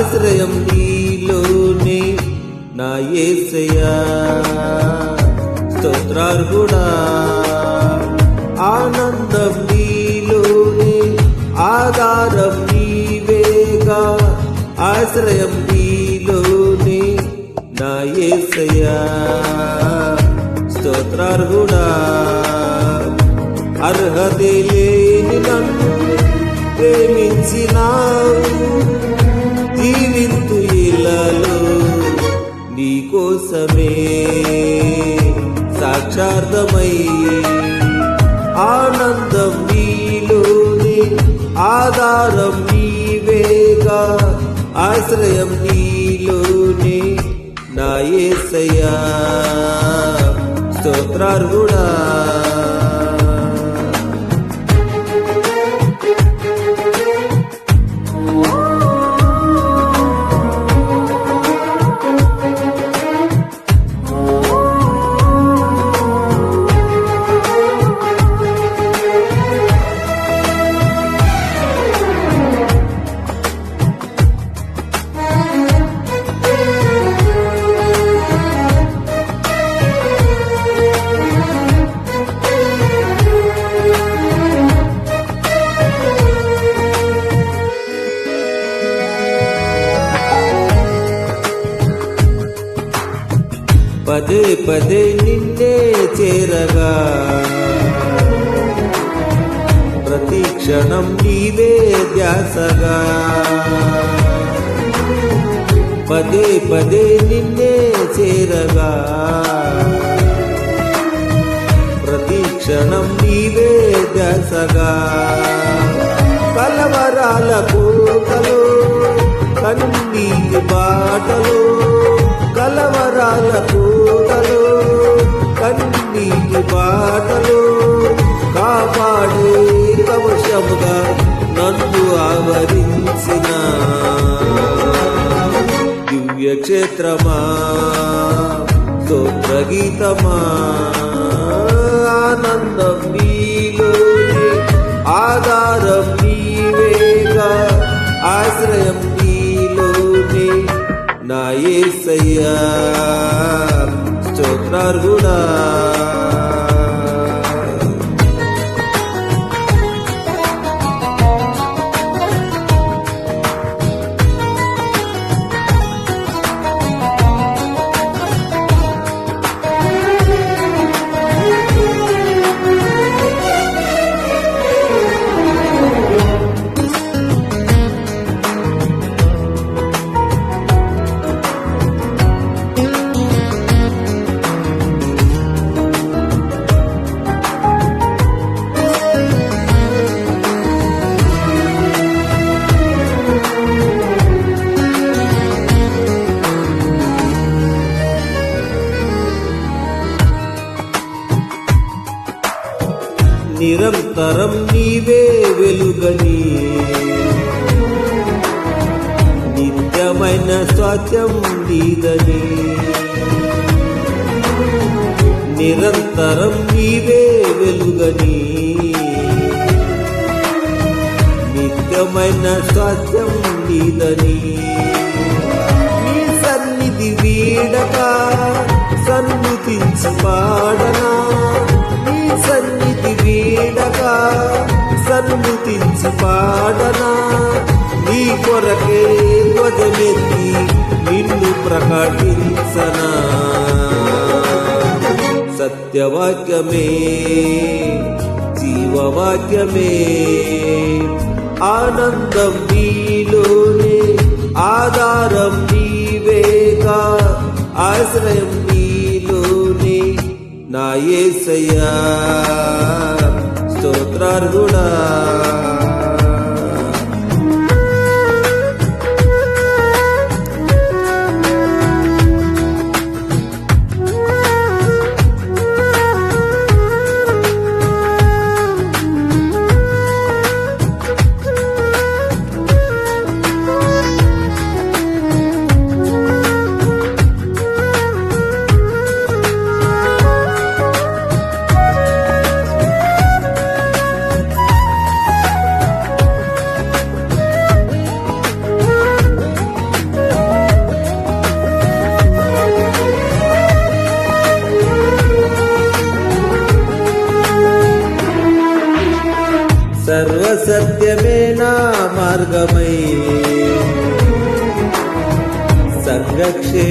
ఆశ్రయం నీలోనే నా యేసయ్యా స్తోత్రార్హుడా. ఆనందం నీలోనే ఆధారం నీవేగా ఆశ్రయం నీలోనే నా యేసయ్యా స్తోత్రార్హుడా. అర్హతే లేని నన్ను ప్రేమించినావు, జీవింతు ఇలాలో నీకోసమే సాక్షార్థమై. ఆనందం నీలోనే ఆధారం నీవేగా ఆశ్రయం నీలోనే నా యేసయ్యా స్తోత్రార్హుడా. పదే పదే నిన్నే చేరగా ప్రతి క్షణం నీవే ధ్యాసగా. పదే పదే నిన్నే చేరగా ప్రతి క్షణం నీవే ధ్యాసగా. కలవరాల కోటలో కన్నీటి బాటలో కలవరాల కోటలో కన్నీటి బాటలో కాపాడే కవచముగా నన్ను ఆవరించిన దివ్య క్షేత్రమా స్తోత్రగీతమా. ఆనందం నీలోనే ఆధారం నీవేగా ఆశ్రయం నీలోనే నా యేసయ్యా స్తోత్రార్హుడా. నిరంతరం నీవే వెలుగని నిత్యమైన స్వాస్థ్యం నీదని. నిరంతరం నీవే వెలుగని నిత్యమైన స్వాస్థ్యం నీదని. నీ సన్నిధి వీడక సన్నుతించి పాడనా, నీ సన్నిధి వీడక సన్నుతించి పాడనా. నీ కొరకే ధ్వజమెత్తి నిన్ను ప్రకటించనా. సత్యవాక్యమే జీవవాక్యమే ఆనందం నీలోనే ఆధారం నీవేగా ఆశ్రయం నీలోనే నా యేసయ్యా స్తోత్రార్హుడా.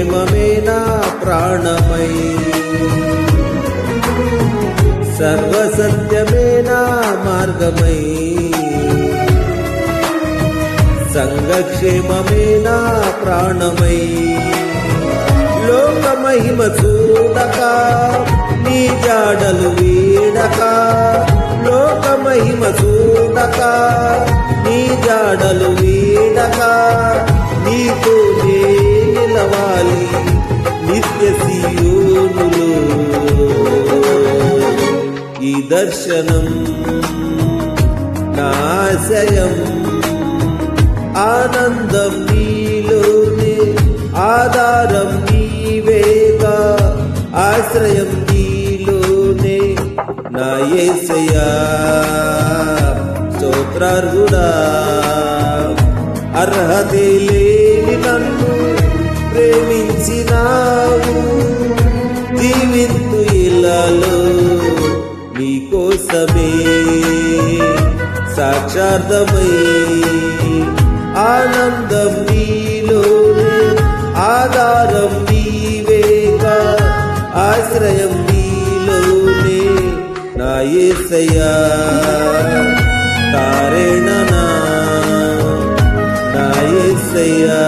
సంగక్షేమమే నా ప్రాణమై, సర్వసత్యమే నా మార్గమై, సంగక్షేమమే నా ప్రాణమై. లోక మహిమ చూడక నీ జాడలు వీడక, లోక మహిమ చూడక నీ జాడలు వీడక, నీతో నిలవాలి నిత్య సీయోనులో. ఈ దర్శనం నా ఆశయం, ఆనందం నీలోనే, ఆధారం నీవేగా, ఆశ్రయం నీలోనే నా యేసయ్యా. స్తోత్రార్హుడా, అర్హతే లేని నన్ను ప్రేమించినావు, జీవింతు ఇలాలో నీకోసమే సాక్షార్థమై. ఆనందం నీలోనే, ఆధారం నీవేగా, ఆశ్రయం నీలోనే నా యేసయ్యా. తారేణ నా యేసయ్యా.